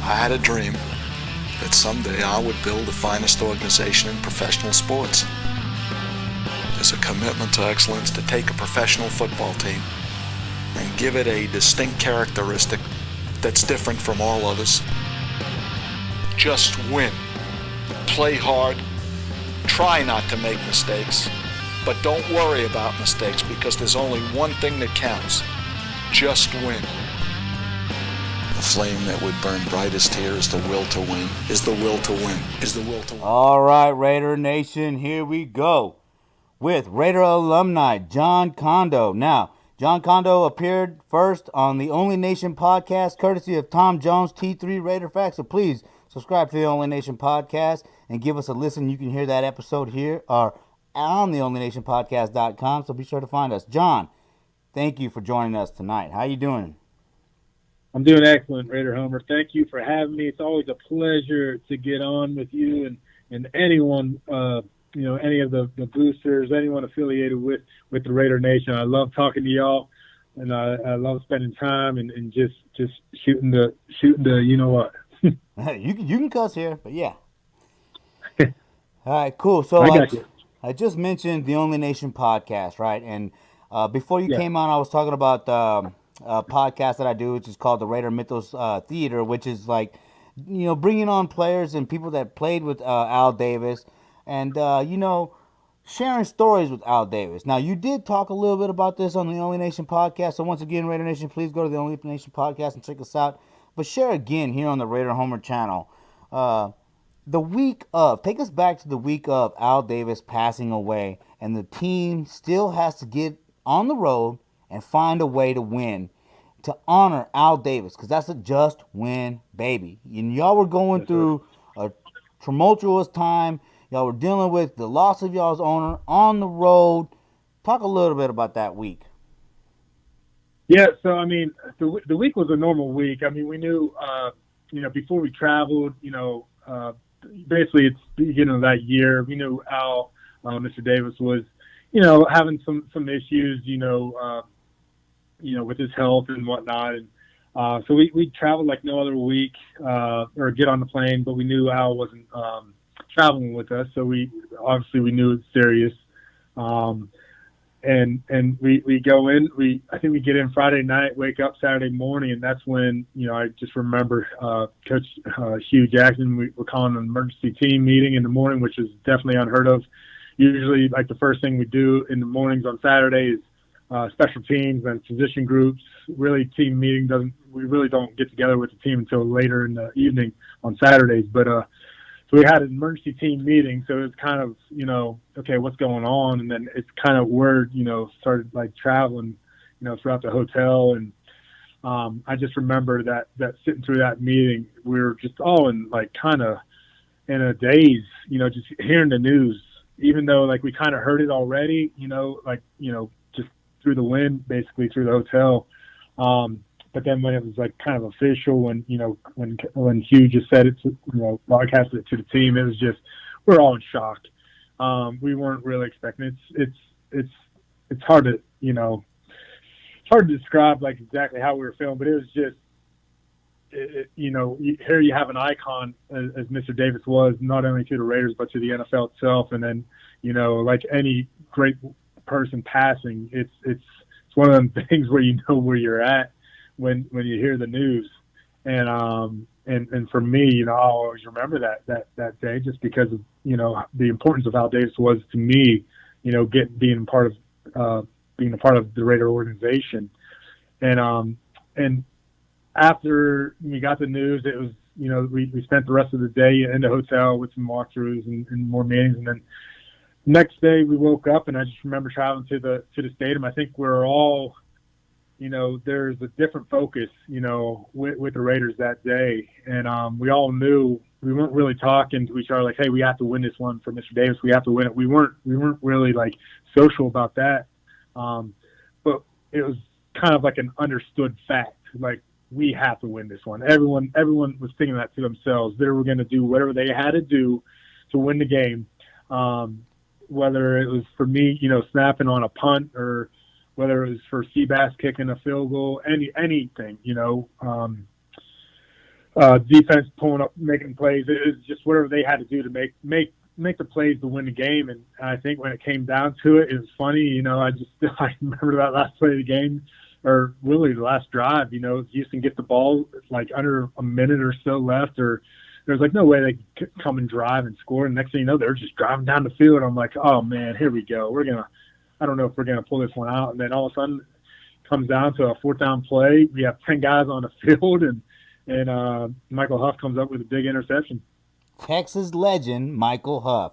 I had a dream that someday I would build the finest organization in professional sports. There's a commitment to excellence to take a professional football team and give it a distinct characteristic that's different from all others. Just win. Play hard. Try not to make mistakes. But don't worry about mistakes because there's only one thing that counts. Just win. The flame that would burn brightest here is the will to win. Is the will to win. Is the will to win. All right, Raider Nation, here we go with Raider alumni Jon Condo. Now, Jon Condo appeared first on the Only Nation podcast, courtesy of Tom Jones, T3 Raider Facts. So please subscribe to the Only Nation podcast and give us a listen. You can hear that episode here or on the onlynationpodcast.com. So be sure to find us. Jon, thank you for joining us tonight. How you doing? I'm doing excellent, Raider Homer. Thank you for having me. It's always a pleasure to get on with you and anyone, any of the boosters, anyone affiliated with the Raider Nation. I love talking to y'all, and I love spending time and just shooting the you know what. you can cuss here, but yeah. All right, cool. So I just mentioned the Only Nation podcast, right? And before you came on, I was talking about a podcast that I do, which is called the Raider Mythos Theater, which is like, bringing on players and people that played with Al Davis and, sharing stories with Al Davis. Now, you did talk a little bit about this on the Only Nation podcast. So once again, Raider Nation, please go to the Only Nation podcast and check us out. But share again here on the Raider Homer channel. Take us back to the week of Al Davis passing away, and the team still has to get on the road and find a way to win, to honor Al Davis, because that's a just win, baby. And y'all were going through a tumultuous time. Y'all were dealing with the loss of y'all's owner on the road. Talk a little bit about that week. Yeah, so, I mean, the week was a normal week. I mean, we knew, before we traveled, basically it's the beginning of that year. We knew Al, Mr. Davis, was, having some issues, with his health and whatnot. And so we traveled like no other week or get on the plane, but we knew Al wasn't traveling with us. So we knew it was serious. And we go in, I think we get in Friday night, wake up Saturday morning, and that's when, I just remember Coach Hugh Jackson, we were calling an emergency team meeting in the morning, which is definitely unheard of. Usually, like, the first thing we do in the mornings on Saturday is special teams and position groups. Really, team meeting we really don't get together with the team until later in the evening on Saturdays. But so we had an emergency team meeting, so it's kind of, okay, what's going on? And then it's kind of word, started like traveling, throughout the hotel. And I just remember that sitting through that meeting, we were just all in like kind of in a daze, just hearing the news, even though like we kind of heard it already, just through the wind, basically through the hotel. But then when it was like kind of official, when Hugh just said it, broadcasted it to the team, it was just, we're all in shock. We weren't really expecting it. It's hard to, it's hard to describe like exactly how we were feeling, but it was just, here you have an icon as Mr. Davis was, not only to the Raiders, but to the NFL itself. And then, like any great person passing, it's one of them things where you know where you're at when you hear the news. And for me, I'll always remember that day, just because of, the importance of Al Davis was to me, being a part of the Raider organization. And after we got the news, it was, we spent the rest of the day in the hotel with some walkthroughs and more meetings. And then next day we woke up, and I just remember traveling to the stadium. I think we're all, there's a different focus, with the Raiders that day. And we all knew, we weren't really talking to each other like, hey, we have to win this one for Mr. Davis. We have to win it. We weren't really like social about that. But it was kind of like an understood fact. Like, we have to win this one. Everyone was thinking that to themselves. They were going to do whatever they had to do to win the game. Whether it was for me, snapping on a punt, or whether it was for Seabass kicking a field goal, anything, defense pulling up, making plays. It was just whatever they had to do to make the plays to win the game. And I think when it came down to it, it was funny. You know, I remember that last play of the game, or really the last drive. You know, Houston get the ball like under a minute or so left, or there's like no way they could come and drive and score. And next thing you know, they're just driving down the field. I'm like, oh man, here we go. I don't know if we're gonna pull this one out. And then all of a sudden, it comes down to a 4th down play. We have 10 guys on the field, and Michael Huff comes up with a big interception. Texas legend Michael Huff.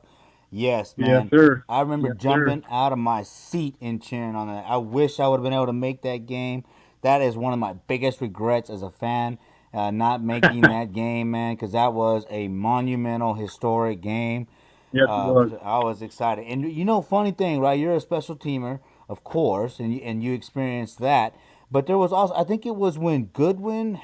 Yes, man. Yes, sir. I remember Yes, jumping sir. out of my seat and cheering on that. I wish I would have been able to make that game. That is one of my biggest regrets as a fan, not making that game, man, because that was a monumental, historic game. Yes, it was. I was excited. And you know, funny thing, right? You're a special teamer, of course, and you experienced that. But there was also, I think it was when Goodwin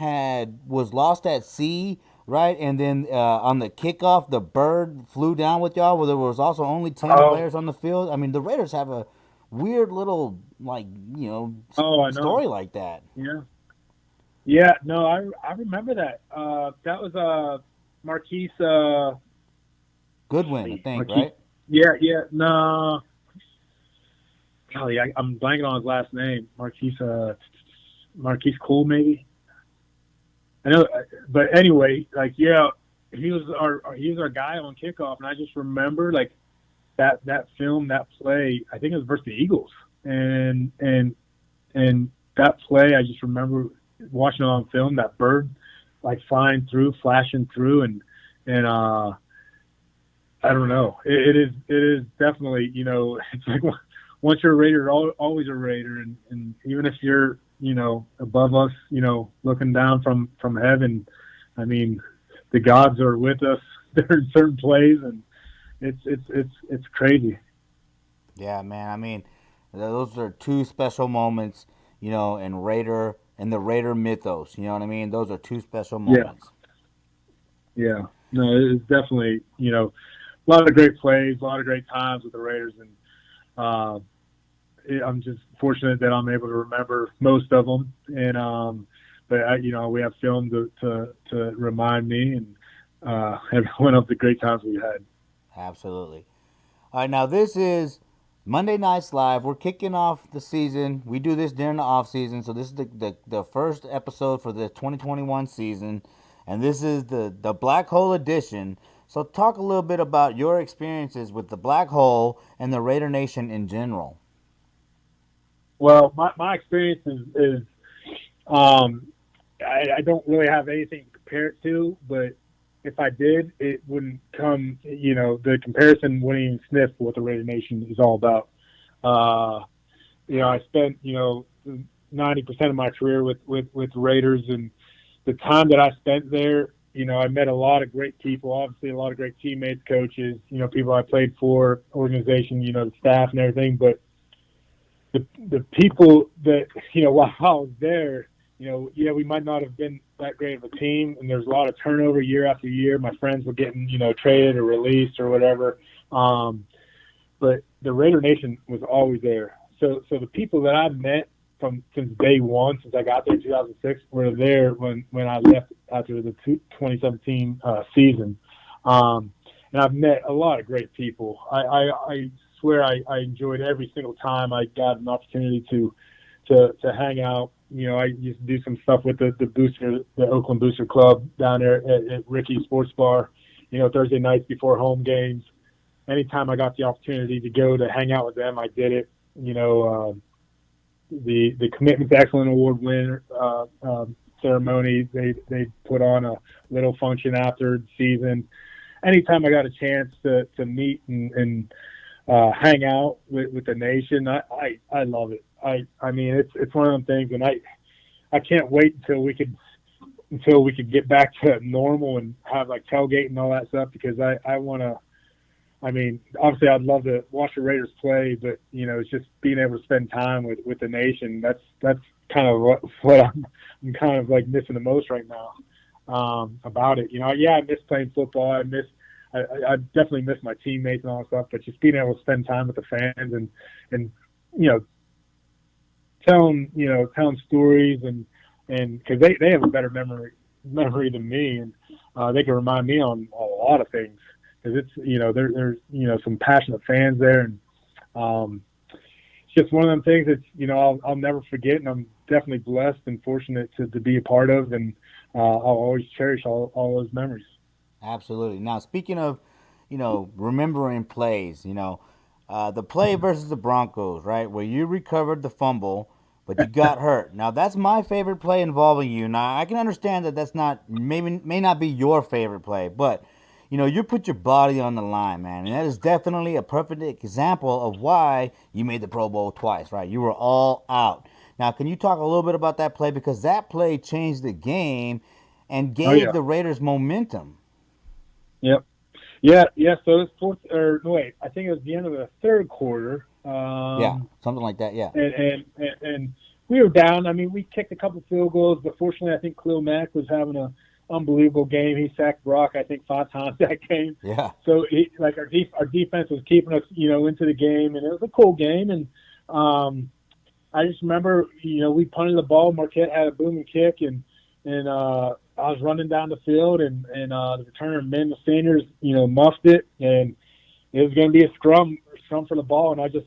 was lost at sea, right? And then on the kickoff, the bird flew down with y'all, where there was also only 10 players on the field. I mean, the Raiders have a weird little, like, story like that. Yeah. Yeah, no, I remember that. That was Marquise Goodwin, I think, Marquise, right? Yeah, no. Golly, I'm blanking on his last name. Marquise Cole, maybe. I know, but anyway, like, yeah, he was our guy on kickoff, and I just remember like that film, that play. I think it was versus the Eagles, and that play, I just remember watching it on film. That bird like flying through, flashing through, and I don't know. It is definitely, you know, it's like once you're a Raider, always a Raider, and even if you're, you know, above us, you know, looking down from heaven, I mean, the gods are with us. They're in certain plays, and it's crazy. Yeah, man. I mean, those are two special moments, you know, in the Raider mythos. You know what I mean? Those are two special moments. Yeah. No, it's definitely, you know, a lot of great plays, a lot of great times with the Raiders, and I'm just fortunate that I'm able to remember most of them. And but you know, we have film to remind me and everyone of the great times we had. Absolutely. All right, now this is Monday Nights Live. We're kicking off the season. We do this during the off season, so this is the first episode for the 2021 season, and this is the Black Hole edition. So talk a little bit about your experiences with the Black Hole and the Raider Nation in general. Well, my experience is I don't really have anything to compare it to, but if I did, it wouldn't come, you know, the comparison wouldn't even sniff what the Raider Nation is all about. You know, I spent, you know, 90% of my career with Raiders, and the time that I spent there, you know, I met a lot of great people, obviously a lot of great teammates, coaches, you know, people I played for, organization, you know, the staff and everything. But the people that, you know, while I was there, you know, yeah, we might not have been that great of a team, and there's a lot of turnover year after year. My friends were getting, you know, traded or released or whatever. But the Raider Nation was always there. So the people that I met since day one, since I got there in 2006, were there when I left after the 2017 season. And I've met a lot of great people. I swear I enjoyed every single time I got an opportunity to hang out. You know, I used to do some stuff with the Oakland Booster Club down there at Ricky's Sports Bar, you know, Thursday nights before home games. Anytime I got the opportunity to go to hang out with them, I did it. You know, the Commitment to Excellence Award winner ceremony, they put on a little function after the season. Anytime I got a chance to meet and hang out with the nation, I love it. I mean, it's one of them things, and I can't wait until we could get back to normal and have like tailgate and all that stuff, because I want to. I mean, obviously, I'd love to watch the Raiders play, but you know, it's just being able to spend time with the nation. That's kind of what I'm kind of like missing the most right now about it. You know, yeah, I miss playing football. I definitely miss my teammates and all that stuff. But just being able to spend time with the fans and you know, telling stories and because they have a better memory memory than me, and they can remind me on a lot of things because it's there's some passionate fans there, and it's just one of them things that I'll never forget, and I'm definitely blessed and fortunate to be a part of, and I'll always cherish all those memories. Absolutely. Now, speaking of, remembering plays, the play versus the Broncos, right, where you recovered the fumble, but you got hurt. Now, that's my favorite play involving you. Now, I can understand that that's not may not be your favorite play, but you put your body on the line, man, and that is definitely a perfect example of why you made the Pro Bowl twice, right? You were all out. Now, can you talk a little bit about that play because that play changed the game and Oh gave yeah. the Raiders momentum? Yep. Yeah. So it's fourth, or no, wait, I think it was the end of the third quarter. Yeah, something like that. Yeah. And we were down. I mean, we kicked a couple field goals, but fortunately, I think Khalil Mack was having an unbelievable game. He sacked Brock, I think, 5 times that game. Yeah. So our defense was keeping us, into the game, and it was a cool game. And I just remember, we punted the ball. Marquette had a booming kick, and I was running down the field, and the returner, Manuel Sanders, muffed it, and it was going to be a scrum for the ball. And I just,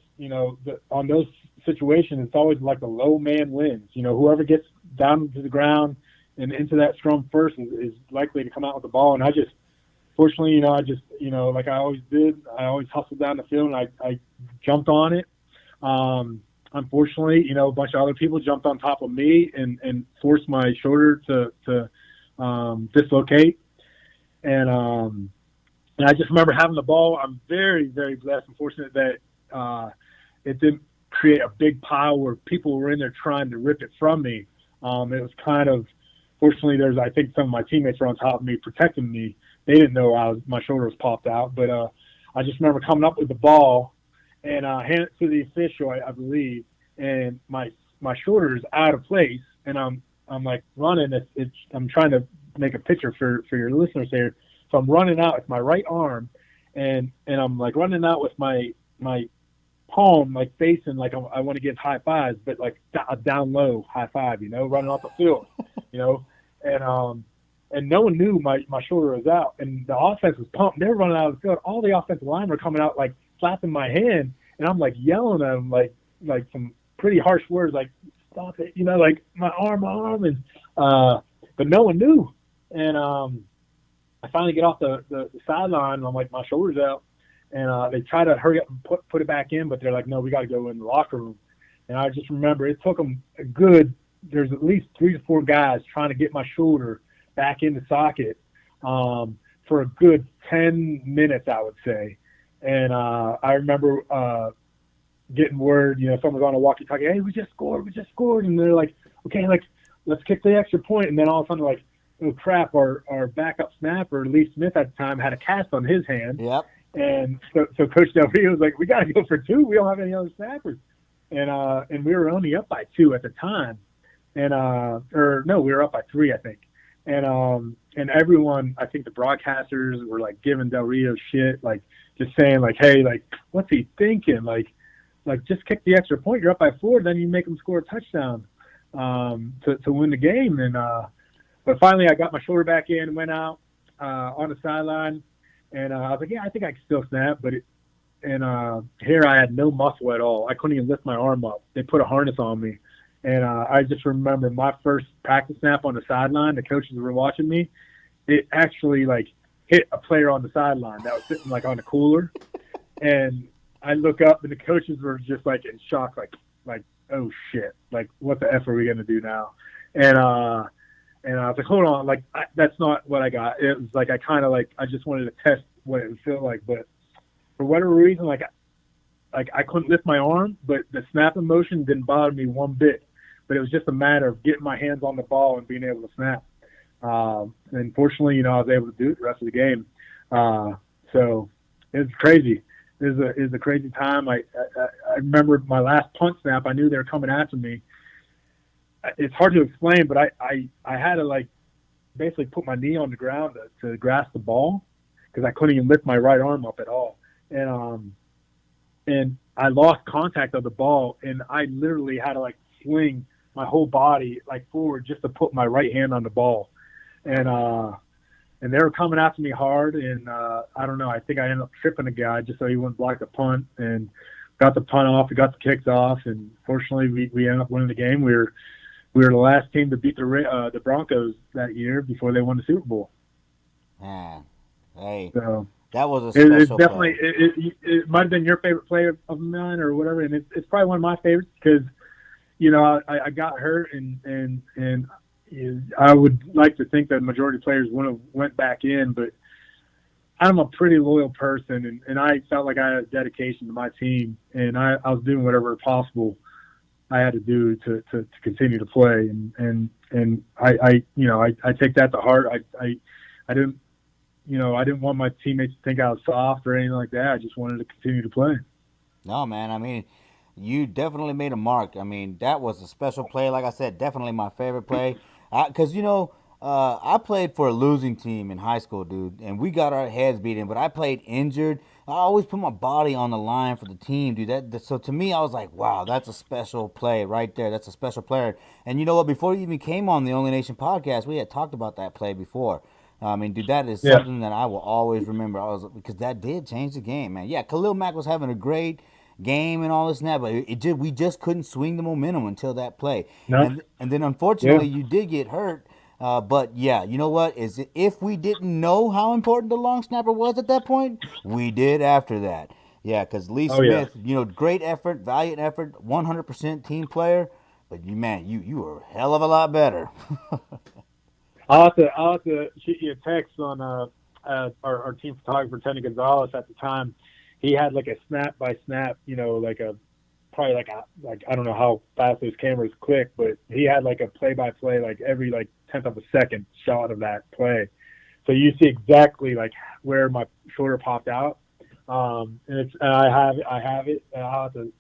on those situations, it's always like the low man wins. Whoever gets down to the ground and into that scrum first is likely to come out with the ball. And I just, fortunately, like I always did, I always hustled down the field, and I jumped on it. Unfortunately, a bunch of other people jumped on top of me and forced my shoulder to dislocate. And I just remember having the ball. I'm very, very blessed and fortunate that it didn't create a big pile where people were in there trying to rip it from me. It was kind of, fortunately, I think some of my teammates were on top of me protecting me. They didn't know my shoulder was popped out. But I just remember coming up with the ball and hand it to the official, I believe, and my shoulder is out of place, and I'm like running. I'm trying to make a picture for your listeners here. So I'm running out with my right arm, and I'm like running out with my palm like facing like I want to give high fives, but like a down low high five, running off the field, and no one knew my shoulder was out, and the offense was pumped. They were running out of the field. All the offensive linemen were coming out like slapping my hand, and I'm like yelling at them like some pretty harsh words like stop it, like my arm, and but no one knew. And I finally get off the sideline, and I'm like, my shoulder's out, and they try to hurry up and put it back in, but they're like, no, we got to go in the locker room. And I just remember it took them there's at least 3 to 4 guys trying to get my shoulder back in the socket for a good 10 minutes, I would say. And I remember getting word, someone's on a walkie-talkie, hey, we just scored. And they're like, okay, like, let's kick the extra point. And then all of a sudden, like, oh, crap, our backup snapper, Lee Smith at the time, had a cast on his hand. Yep. And so Coach Del Rio was like, we got to go for 2. We don't have any other snappers. And we were only up by 2 at the time. And or no, we were up by 3, I think. And everyone, I think the broadcasters were like giving Del Rio shit, like just saying like, hey, like, what's he thinking? Like just kick the extra point. You're up by 4, then you make them score a touchdown to win the game. And but finally, I got my shoulder back in and went out on the sideline, and I was like, yeah, I think I can still snap. But here I had no muscle at all. I couldn't even lift my arm up. They put a harness on me. And I just remember my first practice snap on the sideline, the coaches were watching me. It actually, like, hit a player on the sideline that was sitting, like, on the cooler. And I look up, and the coaches were just, like, in shock, like oh, shit. Like, what the F are we going to do now? And I was like, hold on. Like, that's not what I got. It was, like, I kind of, like, I just wanted to test what it would feel like. But for whatever reason, like I couldn't lift my arm, but the snapping motion didn't bother me one bit. But it was just a matter of getting my hands on the ball and being able to snap. And fortunately, I was able to do it the rest of the game. So it was crazy. It was a crazy time. I remember my last punt snap. I knew they were coming after me. It's hard to explain, but I had to, like, basically put my knee on the ground to grasp the ball because I couldn't even lift my right arm up at all. And I lost contact of the ball, and I literally had to, like, swing my whole body, like, forward just to put my right hand on the ball. and they were coming after me hard, and I don't know. I think I ended up tripping a guy just so he wouldn't block the punt, and got the punt off. We got the kicks off, and fortunately, we ended up winning the game. We were the last team to beat the Broncos that year before they won the Super Bowl. Man, hey, So that was a special it's definitely play. it might have been your favorite play of mine or whatever, and it's probably one of my favorites because I got hurt and I would like to think that the majority of players would have went back in, but I'm a pretty loyal person, and I felt like I had a dedication to my team, and I was doing whatever possible I had to do to continue to play, and I take that to heart. I didn't I didn't want my teammates to think I was soft or anything like that. I just wanted to continue to play. No, man. I mean, you definitely made a mark. I mean, that was a special play. Like I said, definitely my favorite play. Because, I played for a losing team in high school, dude, and we got our heads beaten, but I played injured. I always put my body on the line for the team, dude. So to me, I was like, wow, that's a special play right there. That's a special player. And you know what? Before you even came on the Only Nation podcast, we had talked about that play before. I mean, dude, that is Yeah. something that I will always remember. Because that did change the game, man. Yeah, Khalil Mack was having a great game and all this and that, but we just couldn't swing the momentum until that play. No. And then Yeah. unfortunately you did get hurt. But yeah, you know what? If we didn't know how important the long snapper was at that point, we did after that. Yeah, because Lee Oh yeah. Smith, great effort, valiant effort, 100% team player. But you were a hell of a lot better. I'll have to shoot you a text on our team photographer Tony Gonzalez at the time. He had like a snap by snap, like a probably like I don't know how fast those cameras click, but he had like a play by play, like every like tenth of a second shot of that play. So you see exactly like where my shoulder popped out. And I have it. And I'll have to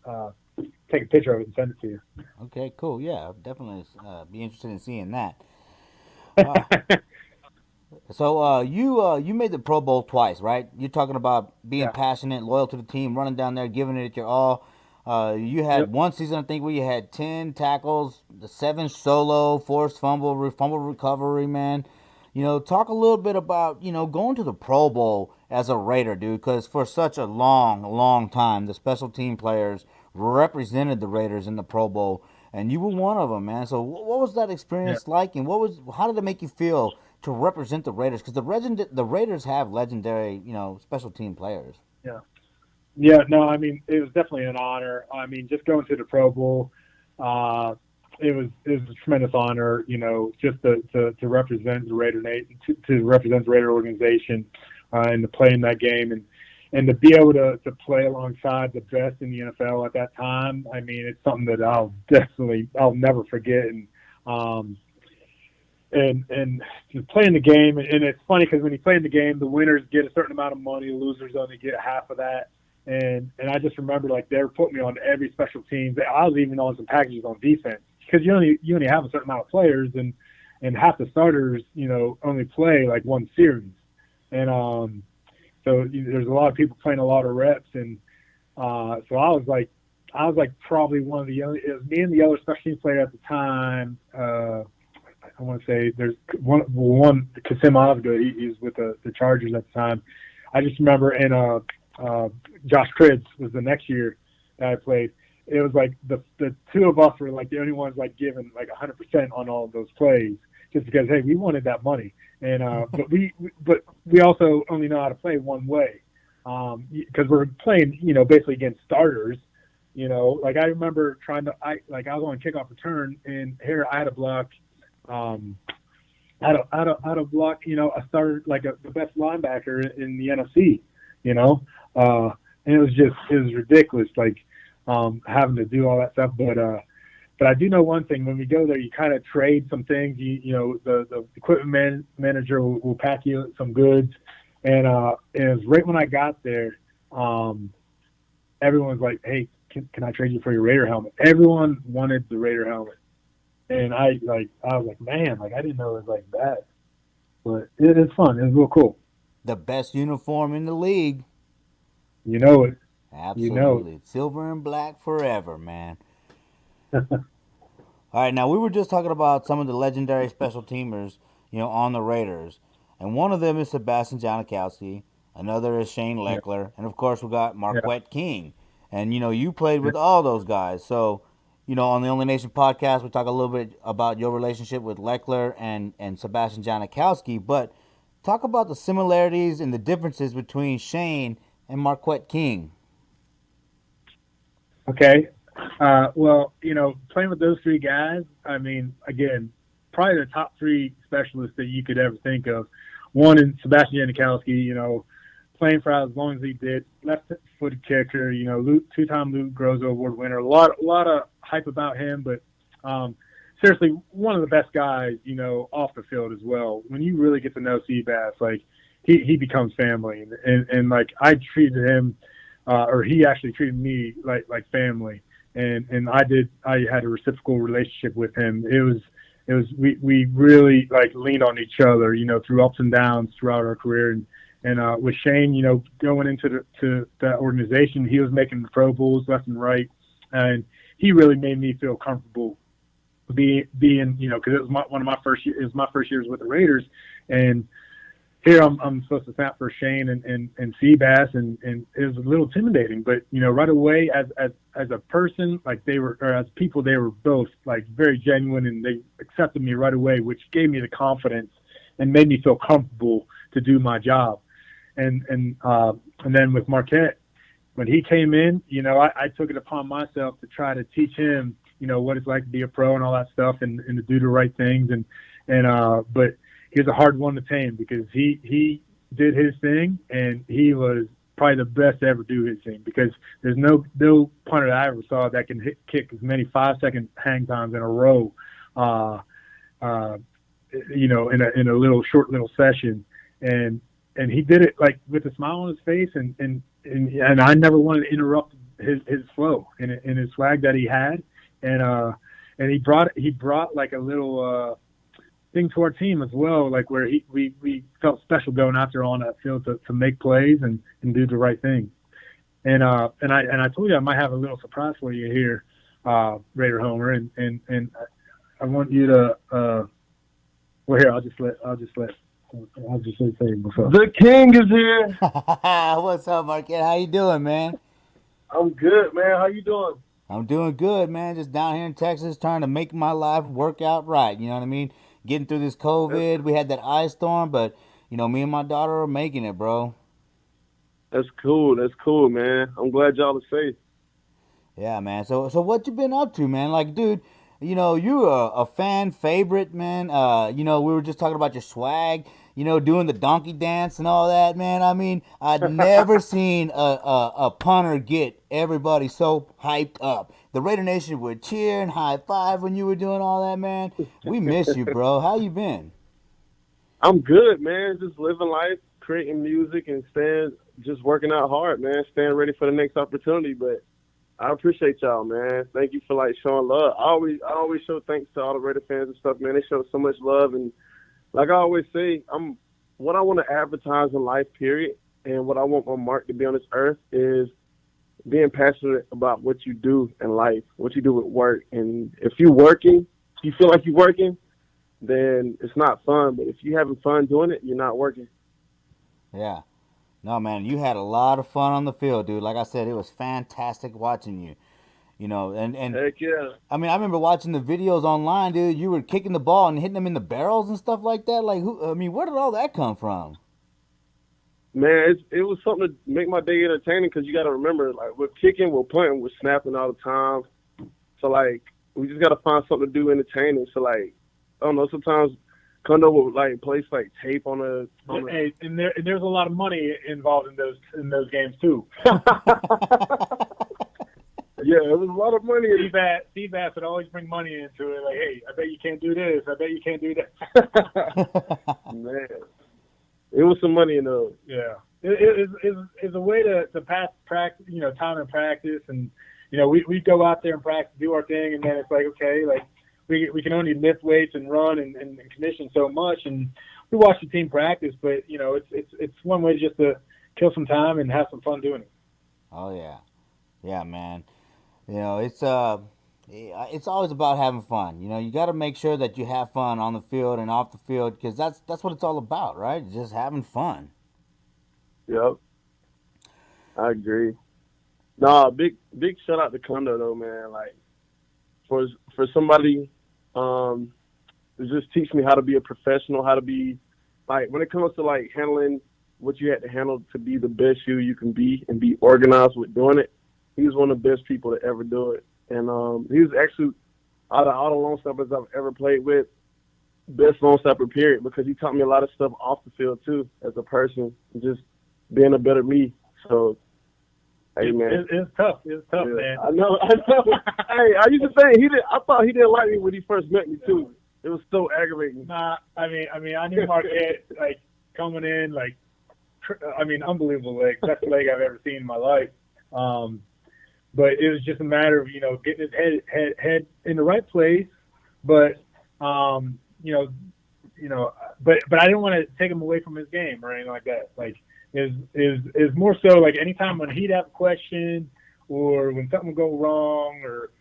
take a picture of it and send it to you. Okay, cool. Yeah, I'll definitely be interested in seeing that. Uh, So you made the Pro Bowl twice, right? You're talking about being Yeah. passionate, loyal to the team, running down there, giving it your all. You Yep. had one season, I think, where you had 10 tackles, the 7 solo, forced fumble recovery, man. Talk a little bit about going to the Pro Bowl as a Raider, dude, because for such a long, long time, the special team players represented the Raiders in the Pro Bowl, and you were one of them, man. So what was that Yeah. experience like, and how did it make you feel to represent the Raiders? Because the Raiders have legendary, special team players. Yeah. Yeah, no, I mean, it was definitely an honor. I mean, just going to the Pro Bowl, it was a tremendous honor, just to represent the Raider to represent the Raider organization, and to play in that game and to be able to play alongside the best in the NFL at that time. I mean, it's something that I'll never forget. And just playing the game, and it's funny because when you play in the game, the winners get a certain amount of money, the losers only get half of that. And I just remember like they were putting me on every special team. I was even on some packages on defense because you only have a certain amount of players, and half the starters only play like one series, and so there's a lot of people playing a lot of reps, and so I was like probably one of the only. It was me and the other special team player at the time. I want to say there's one Kasim Osgood. He's with the Chargers at the time. I just remember, and Josh Cribbs was the next year that I played. It was like the two of us were like the only ones like giving like 100% on all of those plays, just because hey, we wanted that money, and but we also only know how to play one way, because we're playing basically against starters. Like I remember I was on kickoff return, and here I had to block. Out of block, a starter like the best linebacker in the NFC, and it was ridiculous, like having to do all that stuff. But I do know one thing: when we go there, you kind of trade some things. The equipment manager will pack you some goods, and it was right when I got there. Everyone was like, "Hey, can I trade you for your Raider helmet?" Everyone wanted the Raider helmet. And I was like, man, like I didn't know it was like that, but it's fun. It's real cool. The best uniform in the league. You know it. You know Absolutely. Silver and black forever, man. All right, now we were just talking about some of the legendary special teamers. on the Raiders. And one of them is Sebastian Janikowski, another is Shane Yeah. Leckler, and of course we got Yeah. Marquette King. And you played with all those guys. So, on the Only Nation podcast, we talk a little bit about your relationship with Leckler and Sebastian Janikowski, but talk about the similarities and the differences between Shane and Marquette King. Okay. Well, playing with those three guys, I mean, again, probably the top three specialists that you could ever think of. One in Sebastian Janikowski, playing for as long as he did, left-footed kicker, two-time Luke Grozo Award winner. A lot of hype about him, but seriously, one of the best guys, off the field as well. When you really get to know Seabass, like he becomes family, and like I treated him, or he actually treated me like family, and I had a reciprocal relationship with him. We really like leaned on each other, through ups and downs throughout our career. And with Shane, going into that organization, he was making the Pro Bowls left and right, and he really made me feel comfortable being, because it was my first years with the Raiders, and here I'm supposed to snap for Shane and Seabass, and it was a little intimidating, but right away as a person, like as people, they were both like very genuine, and they accepted me right away, which gave me the confidence and made me feel comfortable to do my job. And then with Marquette, when he came in, I took it upon myself to try to teach him, what it's like to be a pro and all that stuff, and to do the right things, but he was a hard one to tame, because he did his thing, and he was probably the best to ever do his thing, because there's no punter I ever saw that can kick as many 5-second hang times in a row, in a short little session, and he did it like with a smile on his face, and I never wanted to interrupt his flow and his swag that he had, and he brought like a little thing to our team as well, like where we felt special going out there on that field to make plays and do the right thing. And I told you I might have a little surprise for you here, Raider Homer, and I want you to well, here I'll just say before. The King is here. What's up, Marquette? How you doing, man? I'm good, man. How you doing? I'm doing good, man. Just down here in Texas, trying to make my life work out right. You know what I mean? Getting through this COVID. We had that ice storm, but me and my daughter are making it, bro. That's cool. That's cool, man. I'm glad y'all are safe. Yeah, man. So what you been up to, man? Like, dude, you're a fan favorite, man. We were just talking about your swag, doing the donkey dance and all that, man. I mean, I'd never seen a punter get everybody so hyped up. The Raider Nation would cheer and high five when you were doing all that, man. We miss you, bro. How you been? I'm good, man. Just living life, creating music, and just working out hard, man. Staying ready for the next opportunity. But I appreciate y'all, man. Thank you for showing love. I always show thanks to all the Raider fans and stuff, man. They show so much love, and like I always say, what I want to advertise in life, period, and what I want my mark to be on this earth is being passionate about what you do in life, what you do with work. And if you're working, if you feel like you're working, then it's not fun. But if you're having fun doing it, you're not working. Yeah. No, man, you had a lot of fun on the field, dude. Like I said, it was fantastic watching you. And Heck yeah. I mean, I remember watching the videos online, dude. You were kicking the ball and hitting them in the barrels and stuff like that. Like, where did all that come from? Man, it was something to make my day entertaining, because you got to remember, like, we're kicking, we're punting, we're snapping all the time. So, like, we just got to find something to do entertaining. So, like, I don't know, sometimes Condo would, place, tape on a Hey, and there's a lot of money involved in those games, too. Yeah, it was a lot of money. Seabass would always bring money into it. Like, hey, I bet you can't do this. I bet you can't do that. Man, it was some money in those. Yeah, it's a way to pass practice, time in practice, and we go out there and practice, do our thing, and then it's like, okay, like we can only lift weights and run and condition so much, and we watch the team practice, but it's one way just to kill some time and have some fun doing it. Oh yeah, man. It's it's always about having fun. You know, you got to make sure that you have fun on the field and off the field because that's what it's all about, right? Just having fun. Yep, I agree. Nah, big shout out to Condo though, man. Like for somebody to just teach me how to be a professional, how to be like when it comes to like handling what you had to handle to be the best you can be and be organized with doing it. He was one of the best people to ever do it. And he was actually out of all the long snappers I've ever played with, best long snapper period because he taught me a lot of stuff off the field too as a person, just being a better me. So hey man, it's tough. It's tough, yeah, man. I know. Hey, I used to think I thought he didn't like me when he first met me too. It was so aggravating. Nah, I mean, I knew Marquette like coming in, like, unbelievable leg, best leg I've ever seen in my life. But it was just a matter of getting his head in the right place. But but I didn't want to take him away from his game or anything like that. Like is more so like anytime when he'd have a question or when something would go wrong or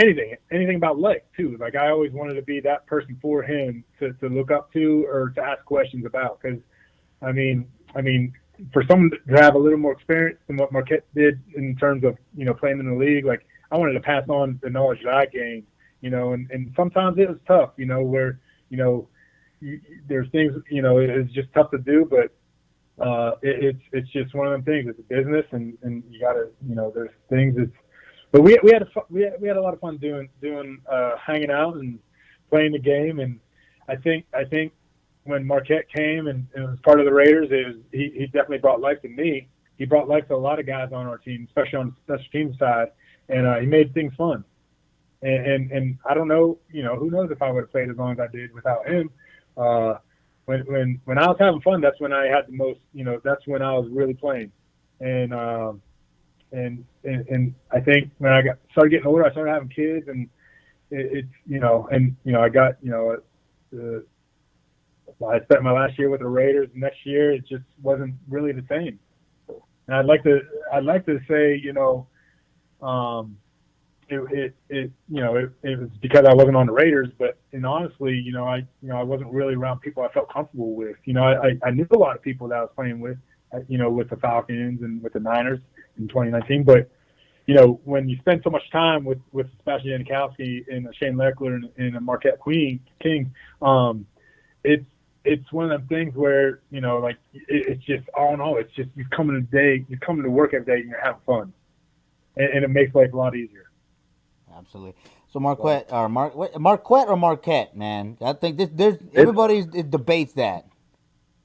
anything about life too. Like I always wanted to be that person for him to look up to or to ask questions about. Because I mean, for someone to have a little more experience than what Marquette did in terms of playing in the league, like I wanted to pass on the knowledge that I gained. And sometimes it was tough. Where there's things it's just tough to do, but it's just one of them things. It's a business, and you gotta there's things that's. But we had a lot of fun doing hanging out and playing the game, and I think when Marquette came and was part of the Raiders, he definitely brought life to me. He brought life to a lot of guys on our team, especially on the special team side, and he made things fun. And I don't know, who knows if I would have played as long as I did without him. When I was having fun, that's when I had the most, that's when I was really playing. And I think when I started getting older, I started having kids, and I got I spent my last year with the Raiders. Next year, it just wasn't really the same. And I'd like to say it was because I wasn't on the Raiders, but honestly, I wasn't really around people I felt comfortable with. I knew a lot of people that I was playing with, with the Falcons and with the Niners in 2019. But when you spend so much time with Sebastian Janikowski and Shane Leckler and Marquette King, it's one of them things where it's just all in all, it's just you're coming to work every day and you're having fun, and it makes life a lot easier. Absolutely. So Marquette or Marquette, man. I think everybody debates that.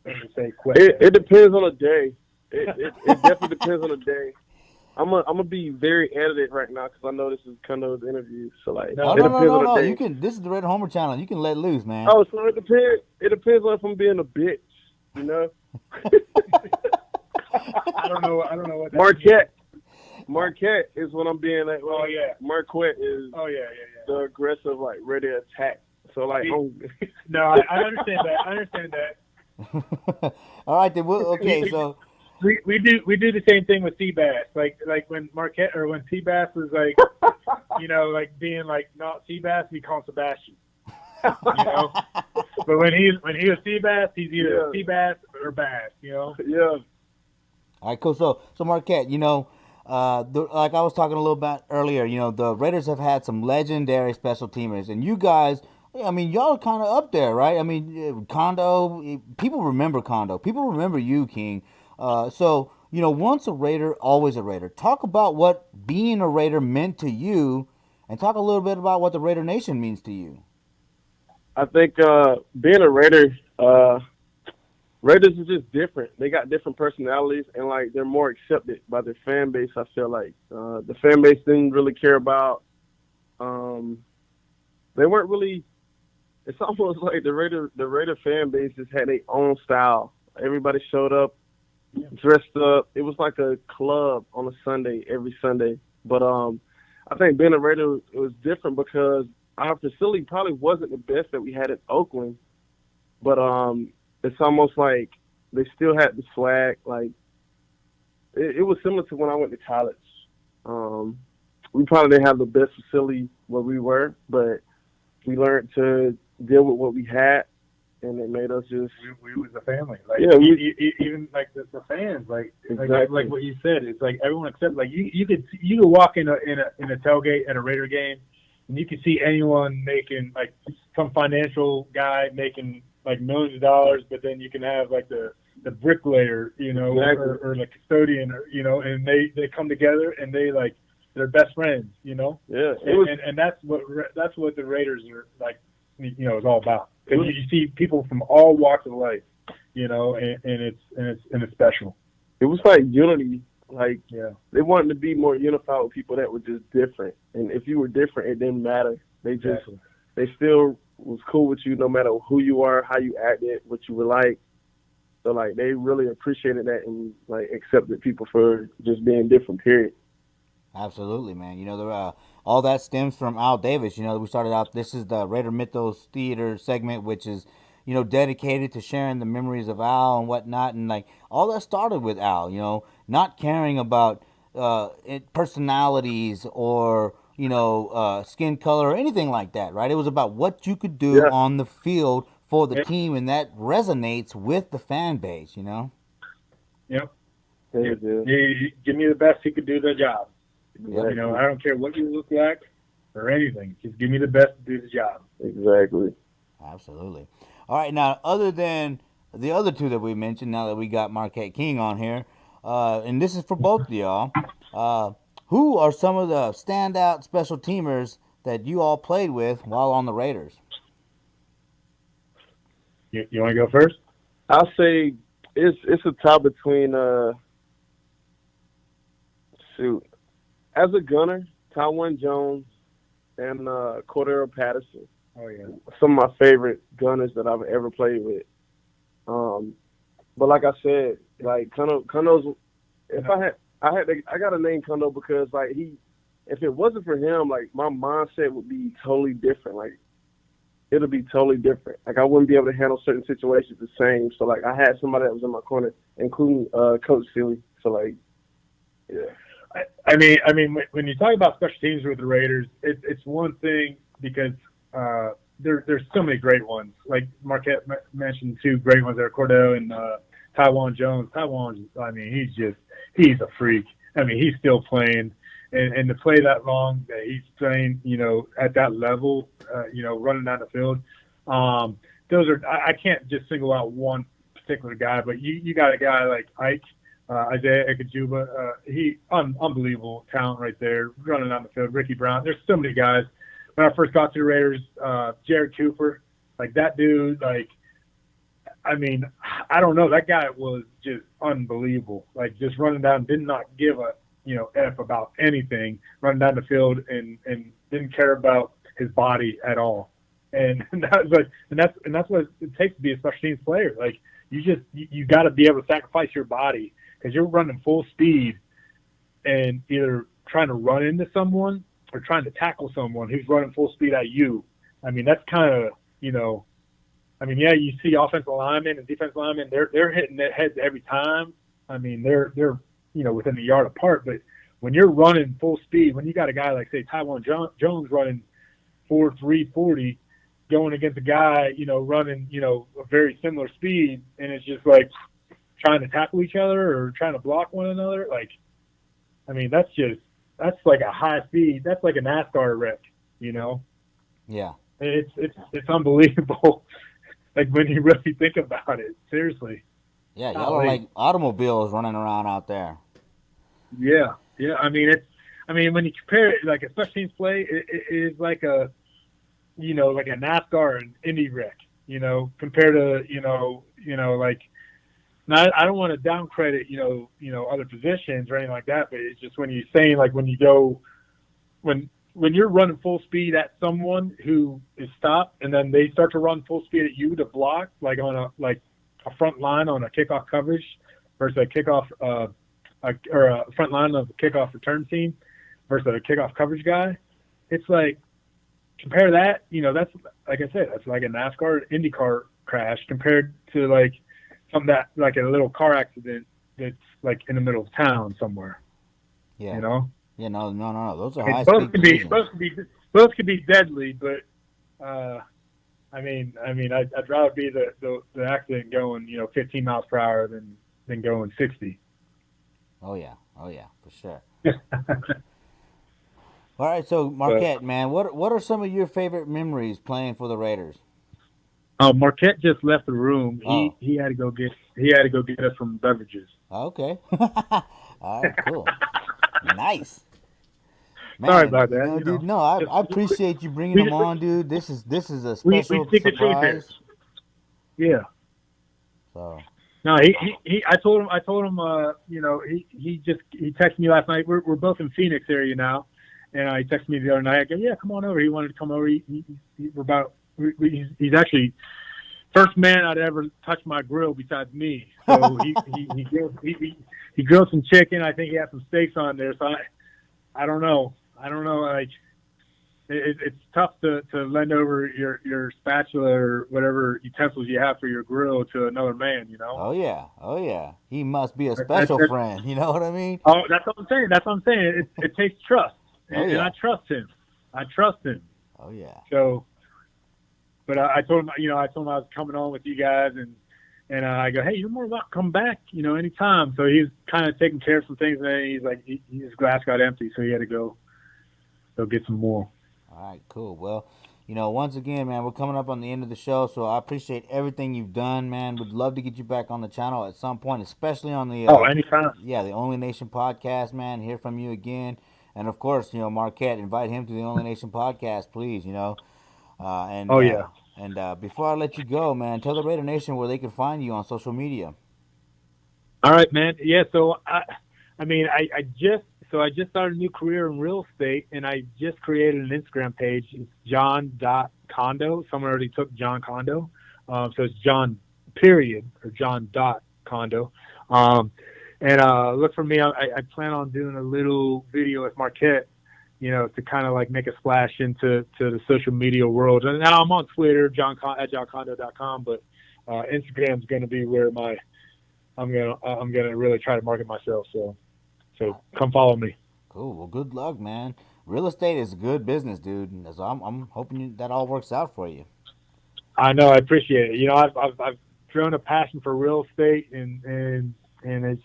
It depends on the day. It definitely depends on the day. I'm gonna be very edited right now because I know this is Condo's interview. So like, no. You can. This is the Red Homer channel. You can let loose, man. Oh, so it depends. It depends on if I'm being a bitch. I don't know what that Marquette is when I'm being like. Oh yeah. Marquette is. Oh yeah. The aggressive, like ready to attack. So like. No, I understand that. I understand that. All right, then. Okay, so. We do the same thing with Seabass. Like when Marquette or when Seabass was like, like being like not Seabass, we call him Sebastian. But when he was Seabass, he's either Seabass or Bass. Yeah. All right, cool. So Marquette, like I was talking a little bit earlier, the Raiders have had some legendary special teamers, and you guys. I mean, y'all are kind of up there, right? I mean, Condo. People remember Condo. People remember you, King. So, once a Raider, always a Raider. Talk about what being a Raider meant to you, and talk a little bit about what the Raider Nation means to you. I think being a Raider, Raiders is just different. They got different personalities, and like they're more accepted by their fan base. I feel like the fan base didn't really care about. They weren't really. It's almost like the Raider fan base just had their own style. Everybody showed up. Dressed up. It was like a club on a Sunday, every Sunday. But I think being a Raider, it was different because our facility probably wasn't the best that we had in Oakland. But it's almost like they still had the swag. Like it was similar to when I went to college. we probably didn't have the best facility where we were, but we learned to deal with what we had, and it made us just. We was a family. Like, yeah, even like the fans, exactly. like what you said. It's like everyone except like you could walk in a tailgate at a Raider game, and you could see anyone making like some financial guy making like millions of dollars, but then you can have like the bricklayer, exactly. or the custodian, and they come together and they're best friends, Yeah, and that's what the Raiders are like, is all about. Because you see people from all walks of life, and it's special. It was like unity. Like, yeah, they wanted to be more unified with people that were just different. And if you were different, it didn't matter. They still was cool with you no matter who you are, how you acted, what you were like. So, like, they really appreciated that and, like, accepted people for just being different, period. Absolutely, man. All that stems from Al Davis. We started out, this is the Raider Mythos Theater segment, which is, dedicated to sharing the memories of Al and whatnot. And, like, all that started with Al, not caring about personalities or, skin color or anything like that, right? It was about what you could do on the field for the team, and that resonates with the fan base, Yep. Yeah. Give me the best who could do the job. Exactly. I don't care what you look like or anything. Just give me the best to do the job. Exactly. Absolutely. All right, now, other than the other two that we mentioned, now that we got Marquette King on here, and this is for both of y'all, who are some of the standout special teamers that you all played with while on the Raiders? You want to go first? I'll say it's a tie between as a gunner, Tywan Jones and Cordero Patterson. Oh yeah, some of my favorite gunners that I've ever played with. But like I said, like Condo's. I got to name Condo because like if it wasn't for him, like my mindset would be totally different. Like it'll be totally different. Like I wouldn't be able to handle certain situations the same. So like I had somebody that was in my corner, including Coach Sealy. So like, yeah. I mean, when you talk about special teams with the Raiders, it's one thing because there's so many great ones. Like Marquette mentioned, two great ones there, Cordell and Tywan Jones. Tywan, I mean, he's a freak. I mean, he's still playing, and to play that long, that he's playing, at that level, running down the field. Those are I can't just single out one particular guy, but you got a guy like Ike. Isaiah Ekajuba, he unbelievable talent right there, running on the field. Ricky Brown, there's so many guys. When I first got to the Raiders, Jared Cooper, like that dude, like, I mean, I don't know, that guy was just unbelievable. Like just running down, did not give a F about anything, running down the field and didn't care about his body at all. And that's what it takes to be a special teams player. Like you got to be able to sacrifice your body. Because you're running full speed and either trying to run into someone or trying to tackle someone who's running full speed at you. I mean, that's kind of, I mean, yeah, you see offensive linemen and defensive linemen, they're hitting their heads every time. I mean, they're within a yard apart. But when you're running full speed, when you got a guy like, say, Tywan Jones running 4.3 40, going against a guy, running, a very similar speed, and it's just like, trying to tackle each other or trying to block one another. Like, I mean, that's like a high speed. That's like a NASCAR wreck, Yeah. It's unbelievable. Like when you really think about it, seriously. Yeah. Y'all are like automobiles running around out there. Yeah. Yeah. I mean, when you compare it, like a special teams play, it is like a, like a NASCAR and Indy wreck, compared to, like, now, I don't want to downcredit, other positions or anything like that, but it's just when you're saying, like, when you're running full speed at someone who is stopped and then they start to run full speed at you to block, like on a front line on a kickoff coverage versus a kickoff or a front line of a kickoff return team versus a kickoff coverage guy, it's like, compare that, that's, like I said, that's like a NASCAR IndyCar crash compared to, like, something that like a little car accident that's like in the middle of town somewhere. Yeah. Yeah, no. Those are I mean, high speed collisions. both could be deadly, but I'd rather be the accident going 15 miles per hour than going 60. Oh yeah, for sure. All right, so Marquette, man, what are some of your favorite memories playing for the Raiders? Marquette just left the room. Oh. He had to go get us some beverages. Okay. All right, cool. Nice. Man, Sorry about that. dude. No, I appreciate you bringing them on, dude. This is a we special speak the truth here. surprise. Yeah. So. No, he. I told him. He texted me last night. We're both in Phoenix area now, and he texted me the other night. I go, yeah, come on over. He wanted to come over. He's actually first man I'd ever touch my grill besides me. So he grilled some chicken. I think he had some steaks on there. So I don't know. Like it's tough to lend over your spatula or whatever utensils you have for your grill to another man. Oh yeah. He must be a special friend. You know what I mean? Oh, that's what I'm saying. It takes trust, and I trust him. Oh yeah. So. But I told him, I was coming on with you guys, and I go, hey, you're more welcome, come back, anytime. So he's kind of taking care of some things, and then he's like, his glass got empty, so he had to go get some more. All right, cool. Well, once again, man, we're coming up on the end of the show, so I appreciate everything you've done, man. Would love to get you back on the channel at some point, especially on the anytime. Yeah, the Only Nation podcast, man. Hear from you again, and of course, Marquette, invite him to the Only Nation podcast, please. And before I let you go, man, tell the Raider Nation where they can find you on social media. All right, man. Yeah, so I just started a new career in real estate, and I just created an Instagram page. It's Jon.Condo. Someone already took Jon Condo. So it's Jon period or Jon.Condo. And look for me. I plan on doing a little video with Marquette, to kind of like make a splash into the social media world. And now I'm on Twitter, at JonCondo.com, but Instagram's going to be where I'm gonna really try to market myself. So come follow me. Cool. Well, good luck, man. Real estate is a good business, dude. So I'm hoping that all works out for you. I know. I appreciate it. I've grown a passion for real estate, and it's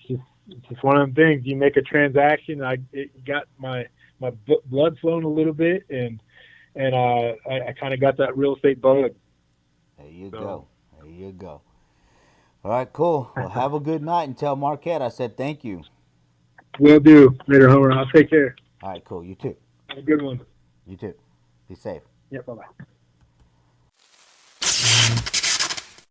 just one of them things. You make a transaction. It got my blood flowing a little bit, and I kind of got that real estate bug. There you go. All right, cool. Well, have a good night, and tell Marquette I said thank you. Will do. Later, Homer. I'll take care. All right, cool. You too. Have a good one. You too. Be safe. Yep. Bye-bye.